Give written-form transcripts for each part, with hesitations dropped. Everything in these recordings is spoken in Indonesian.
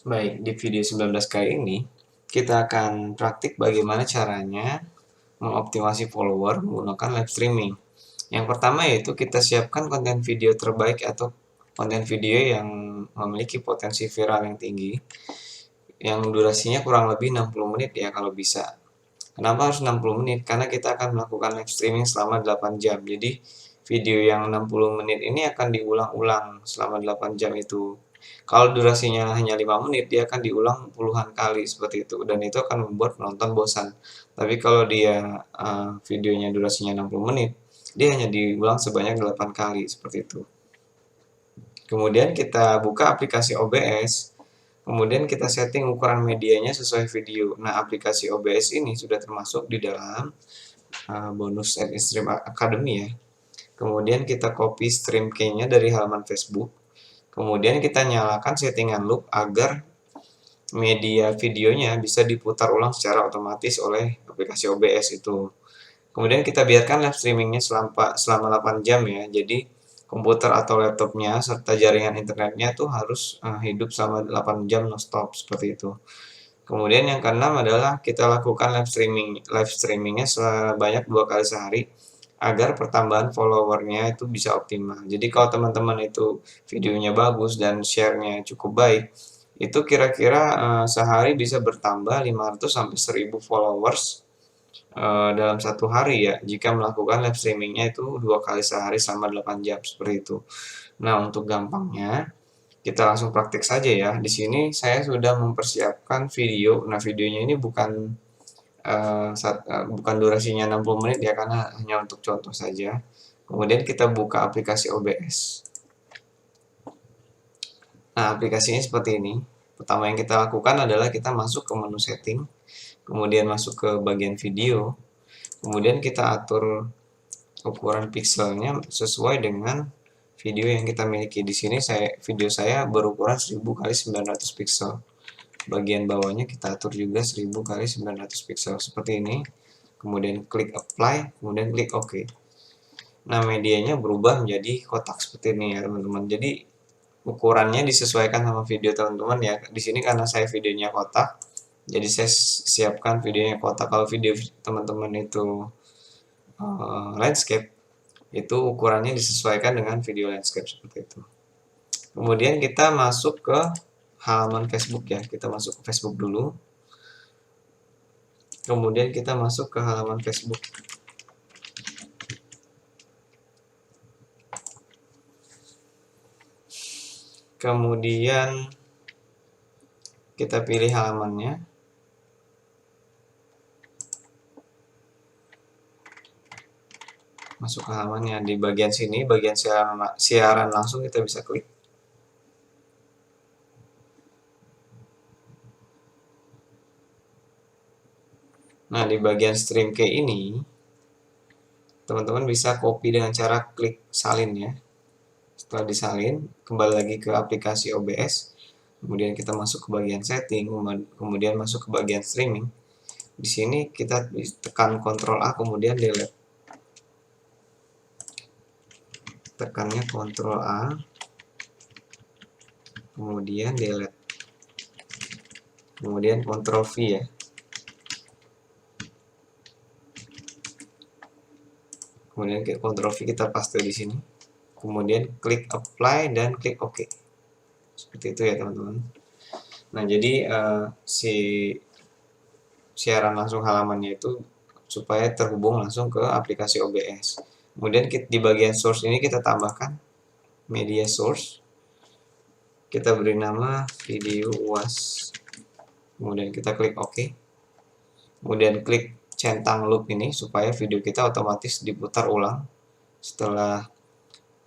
Baik, di video 19 kali ini kita akan praktik bagaimana caranya mengoptimasi follower menggunakan live streaming. Yang pertama yaitu kita siapkan konten video terbaik atau konten video yang memiliki potensi viral yang tinggi, yang durasinya kurang lebih 60 menit ya kalau bisa. Kenapa harus 60 menit? Karena kita akan melakukan live streaming selama 8 jam. Jadi video yang 60 menit ini akan diulang-ulang selama 8 jam itu. Kalau durasinya hanya 5 menit, dia akan diulang puluhan kali seperti itu. Dan itu akan membuat penonton bosan. Tapi kalau dia videonya durasinya 60 menit, dia hanya diulang sebanyak 8 kali seperti itu. Kemudian kita buka aplikasi OBS. Kemudian kita setting ukuran medianya sesuai video. Nah, aplikasi OBS ini sudah termasuk di dalam bonus at Stream Academy ya. Kemudian kita copy stream key-nya dari halaman Facebook. Kemudian kita nyalakan settingan loop agar media videonya bisa diputar ulang secara otomatis oleh aplikasi OBS itu. Kemudian kita biarkan live streamingnya selama 8 jam ya. Jadi komputer atau laptopnya serta jaringan internetnya tuh harus hidup selama 8 jam non-stop seperti itu. Kemudian yang keenam adalah kita lakukan live streamingnya sebanyak 2 kali sehari agar pertambahan followernya itu bisa optimal. Jadi kalau teman-teman itu videonya bagus dan share-nya cukup baik, itu kira-kira sehari bisa bertambah 500 sampai 1000 followers dalam satu hari ya, jika melakukan live streamingnya itu 2 kali sehari selama 8 jam seperti itu. Nah, untuk gampangnya kita langsung praktik saja ya. Di sini saya sudah mempersiapkan video. Nah, videonya ini bukan durasinya 60 menit ya, karena hanya untuk contoh saja. Kemudian kita buka aplikasi OBS. Nah, aplikasinya seperti ini. Pertama yang kita lakukan adalah kita masuk ke menu setting, kemudian masuk ke bagian video, kemudian kita atur ukuran pixelnya sesuai dengan video yang kita miliki. Di sini video saya berukuran 1000 kali 900 pixel. Bagian bawahnya kita atur juga 1000 kali 900 pixel seperti ini. Kemudian klik apply, kemudian klik OK. Nah, medianya berubah menjadi kotak seperti ini ya, teman-teman. Jadi ukurannya disesuaikan sama video teman-teman ya. Di sini karena saya videonya kotak, jadi saya siapkan videonya kotak. Kalau video teman-teman itu landscape, itu ukurannya disesuaikan dengan video landscape seperti itu. Kemudian kita masuk ke halaman Facebook ya. Kita masuk ke Facebook dulu. Kemudian kita masuk ke halaman Facebook. Kemudian kita pilih halamannya. Masuk ke halamannya. Di bagian sini, bagian siaran langsung kita bisa klik. Nah, di bagian stream key ini, teman-teman bisa copy dengan cara klik salin ya. Setelah disalin, kembali lagi ke aplikasi OBS. Kemudian kita masuk ke bagian setting, kemudian masuk ke bagian streaming. Di sini kita tekan Ctrl A, kemudian delete. Tekannya Ctrl A, kemudian delete. Kemudian Ctrl V ya. Kemudian Ctrl V kita paste di sini. Kemudian klik apply dan klik OK. Seperti itu ya teman-teman. Nah, jadi si siaran langsung halamannya itu supaya terhubung langsung ke aplikasi OBS. Kemudian di bagian source ini kita tambahkan media source. Kita beri nama video UAS. Kemudian kita klik OK. Kemudian klik centang loop ini supaya video kita otomatis diputar ulang. Setelah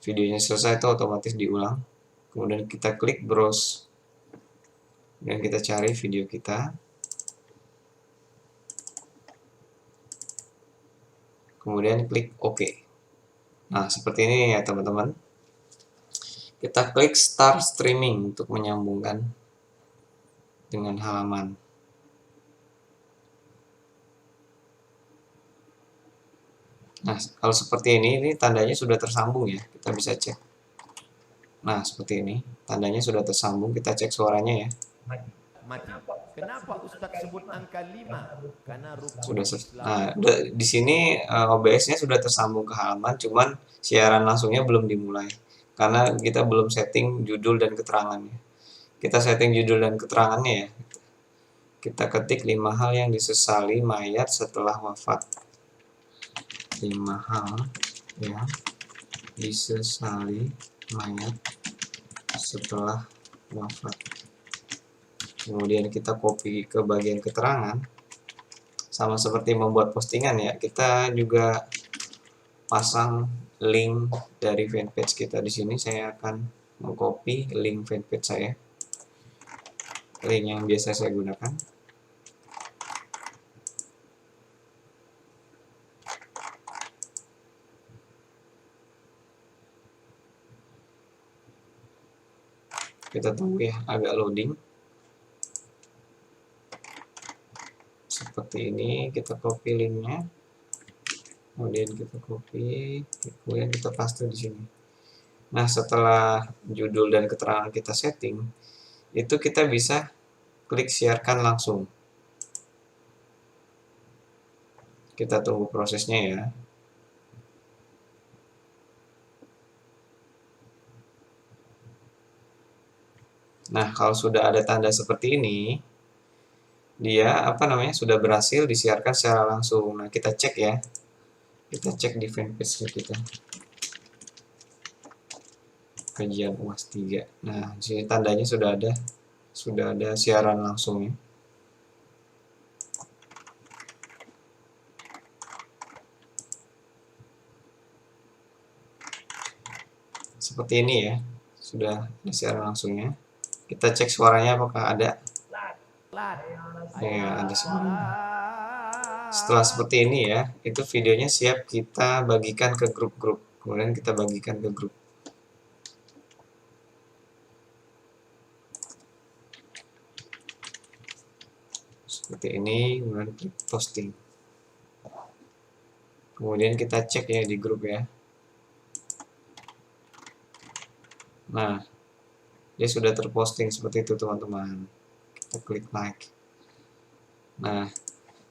videonya selesai itu otomatis diulang. Kemudian kita klik browse. Dan kita cari video kita. Kemudian klik OK. Nah, seperti ini ya teman-teman. Kita klik Start Streaming untuk menyambungkan dengan halaman. Nah, kalau seperti ini tandanya sudah tersambung ya. Kita bisa cek. Nah, seperti ini. Tandanya sudah tersambung. Kita cek suaranya ya. mati. Kenapa Ustadz sebut angka 5? Karena Sudah rukun nah, Islam. di sini OBS-nya sudah tersambung ke halaman, cuman siaran langsungnya belum dimulai karena kita belum setting judul dan keterangannya. Kita setting judul dan keterangannya ya. Kita ketik 5 hal yang disesali mayat setelah wafat. 5 hal yang disesali mayat setelah wafat. Kemudian kita copy ke bagian keterangan. Sama seperti membuat postingan ya, kita juga pasang link dari fanpage kita di sini. Saya akan mengcopy link fanpage saya, link yang biasa saya gunakan. Kita tunggu ya, agak loading. Seperti ini, kita copy linknya, kemudian kita copy, kemudian kita paste di sini. Nah, setelah judul dan keterangan kita setting, itu kita bisa klik siarkan langsung. Kita tunggu prosesnya ya. Nah, kalau sudah ada tanda seperti ini, dia sudah berhasil disiarkan secara langsung. Nah, kita cek ya. Kita cek di fanpage kita. Kajian UAS 3. Nah, di sini tandanya sudah ada siaran langsungnya. Seperti ini ya. Sudah ada siaran langsungnya. Kita cek suaranya apakah ada. Ya, ada suaranya. Setelah seperti ini ya, itu videonya siap kita bagikan ke grup-grup. Kemudian kita bagikan ke grup. Seperti ini, kemudian klik posting. Kemudian kita cek ya di grup ya. Nah, dia sudah terposting seperti itu teman-teman. Kita klik like. Nah,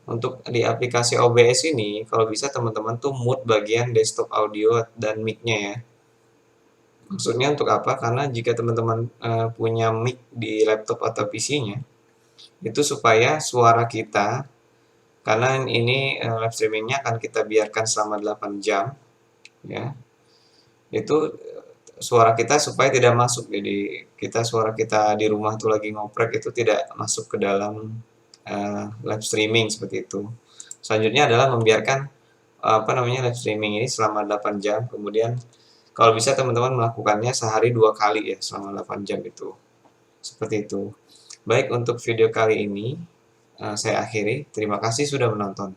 untuk di aplikasi OBS ini, kalau bisa teman-teman tuh mute bagian desktop audio dan mic-nya ya. Maksudnya untuk apa? Karena jika teman-teman punya mic di laptop atau PC-nya, itu supaya suara kita, karena ini live streamingnya akan kita biarkan selama 8 jam, ya, itu suara kita supaya tidak masuk. Jadi suara kita di rumah tuh lagi ngoprek itu tidak masuk ke dalam live streaming seperti itu. Selanjutnya adalah membiarkan live streaming ini selama 8 jam. Kemudian kalau bisa teman-teman melakukannya sehari 2 kali ya selama 8 jam itu. Seperti itu. Baik, untuk video kali ini saya akhiri. Terima kasih sudah menonton.